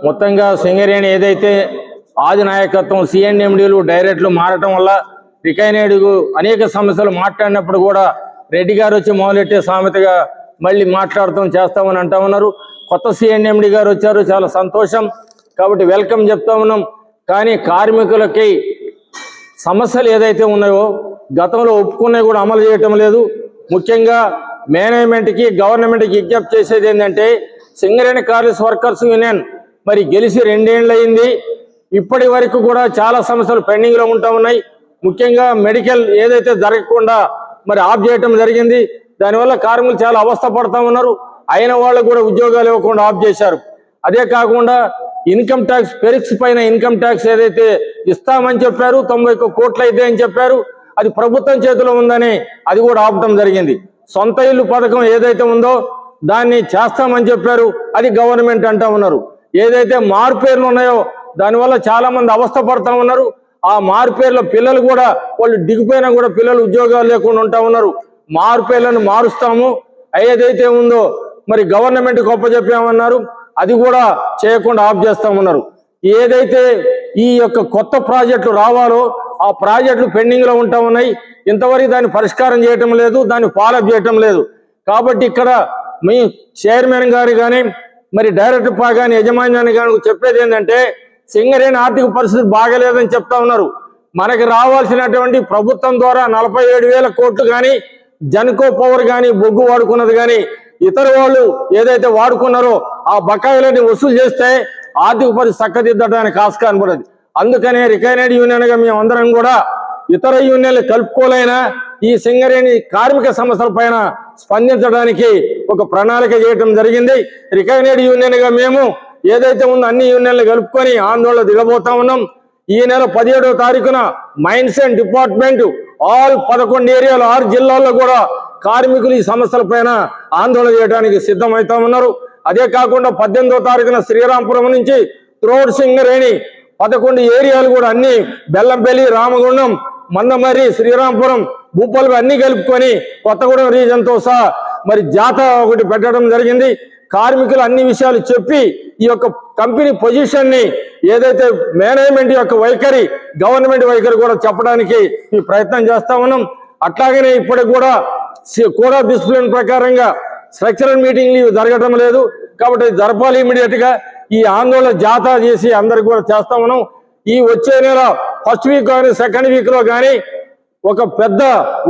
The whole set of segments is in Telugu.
మొత్తంగా సింగరేణి ఏదైతే ఆది నాయకత్వం సిఎండిలు డైరెక్ట్లు మారటం వల్ల రికైనేడుకు అనేక సమస్యలు మాట్లాడినప్పుడు కూడా రెడ్డి గారు వచ్చి మొదలెట్టే సామెతగా మళ్ళీ మాట్లాడతాం చేస్తామని అంటా ఉన్నారు. కొత్త సిఎండి గారు వచ్చారు, చాలా సంతోషం. కాబట్టి వెల్కమ్ చెప్తా ఉన్నాం. కానీ కార్మికులకి సమస్యలు ఏదైతే ఉన్నాయో గతంలో ఒప్పుకున్నవి కూడా అమలు చేయటం లేదు. ముఖ్యంగా మేనేజ్మెంట్కి గవర్నమెంట్కి విజ్ఞప్తి చేసేది ఏంటంటే, సింగరేణి కార్మిక వర్కర్స్ యూనియన్ మరి గెలిచి 2 ఏళ్ళు అయింది. ఇప్పటి వరకు కూడా చాలా సమస్యలు పెండింగ్లో ఉంటా ఉన్నాయి. ముఖ్యంగా మెడికల్ ఏదైతే జరగకుండా మరి ఆఫ్ చేయటం జరిగింది. దానివల్ల కార్మికులు చాలా అవస్థ పడతా ఉన్నారు. అయిన వాళ్ళకు కూడా ఉద్యోగాలు ఇవ్వకుండా ఆఫ్ చేశారు. అదే కాకుండా ఇన్కమ్ ట్యాక్స్ పెరిక్స్ పైన ఇన్కమ్ ట్యాక్స్ ఏదైతే ఇస్తామని చెప్పారు, 91 కోట్లు అయితే అని చెప్పారు, అది ప్రభుత్వం చేతిలో ఉందని అది కూడా ఆపటం జరిగింది. సొంత ఇల్లు పథకం ఏదైతే ఉందో దాన్ని చేస్తామని చెప్పారు, అది గవర్నమెంట్ అంటా ఉన్నారు. ఏదైతే మార్పేర్లు ఉన్నాయో దానివల్ల చాలా మంది అవస్థ పడతా ఉన్నారు. ఆ మార్పేర్ల పిల్లలు కూడా వాళ్ళు దిగిపోయినా కూడా పిల్లలు ఉద్యోగాలు లేకుండా ఉంటా ఉన్నారు. మార్పేర్లను మారుస్తాము, ఏదైతే ఉందో మరి గవర్నమెంట్ గొప్ప చెప్పామన్నారు, అది కూడా చేయకుండా ఆఫ్ చేస్తామన్నారు. ఏదైతే ఈ యొక్క కొత్త ప్రాజెక్టులు రావాలో ఆ ప్రాజెక్టులు పెండింగ్లో ఉంటా ఉన్నాయి. ఇంతవరకు దాన్ని పరిష్కారం చేయటం లేదు, దాన్ని ఫాలోఅప్ చేయటం లేదు. కాబట్టి ఇక్కడ మీ చైర్మన్ గారు కానీ మరి డైరెక్టర్ కానీ యజమాన్యాన్ని కానీ చెప్పేది ఏంటంటే, సింగరేణి ఆర్థిక పరిస్థితి బాగలేదని చెప్తా ఉన్నారు. మనకి రావాల్సినటువంటి ప్రభుత్వం ద్వారా 47,000 కోట్లు కానీ, జన్కో పవర్ కానీ, బొగ్గు వాడుకున్నది కానీ, ఇతర వాళ్ళు ఏదైతే వాడుకున్నారో ఆ బకాయిలని వసూలు చేస్తే ఆర్థిక పరిస్థితి చక్కదిద్దడానికి ఆస్కారం పడదు. అందుకనే రికైనైడ్ యూనియన్గా మేమందరం కూడా ఇతర యూనియన్లు కలుపుకోలేనా ఈ సింగరేణి కార్మిక సమస్యల పైన స్పందించడానికి ఒక ప్రణాళిక చేయటం జరిగింది. రికైనైడ్ యూనియన్గా మేము ఏదైతే ఉందో అన్ని యూనియన్లు కలుపుకొని ఆందోళన దిగబోతా ఉన్నాం. ఈ నెల 17వ తారీఖున మైన్స్ అండ్ డిపార్ట్మెంట్ ఆల్ 11 ఏరియాలు 6 జిల్లాల్లో కూడా కార్మికులు ఈ సమస్యల పైన ఆందోళన చేయడానికి సిద్ధమవుతా ఉన్నారు. అదే కాకుండా 18వ తారీఖున శ్రీరాంపురం నుంచి త్రోడ్ సింగరేణి 11 ఏరియాలు కూడా అన్ని బెల్లంపల్లి, రామగుండం, మందమర్రి, శ్రీరాంపురం, భూపాలు అన్ని కలుపుకొని కొత్తగూడెం రీజన్తో సహా మరి జాతర ఒకటి పెట్టడం జరిగింది. కార్మికులు అన్ని విషయాలు చెప్పి ఈ యొక్క కంపెనీ పొజిషన్ ని ఏదైతే మేనేజ్మెంట్ యొక్క వైఖరి, గవర్నమెంట్ వైఖరి కూడా చెప్పడానికి ఈ ప్రయత్నం చేస్తా ఉన్నాం. అట్లాగనే ఇప్పటికి కూడా కోడ్ ఆఫ్ డిసిప్లిన్ ప్రకారంగా స్ట్రక్చరల్ మీటింగ్లు జరగడం లేదు. కాబట్టి జరపాలి ఇమీడియట్ గా. ఈ ఆందోళన జాతర చేసి అందరికి కూడా చేస్తా ఉన్నాం. ఈ వచ్చే నెల ఫస్ట్ వీక్ కానీ సెకండ్ వీక్ లో కానీ ఒక పెద్ద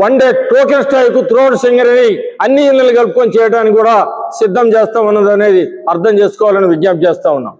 1 డే టోకెన్ స్ట్రైక్ త్రోడ్ సింగరేణి అన్ని ఇళ్ళని కలుపుకొని చేయడానికి కూడా సిద్ధం చేస్తా ఉన్నది అనేది అర్థం చేసుకోవాలని విజ్ఞప్తి చేస్తా ఉన్నాం.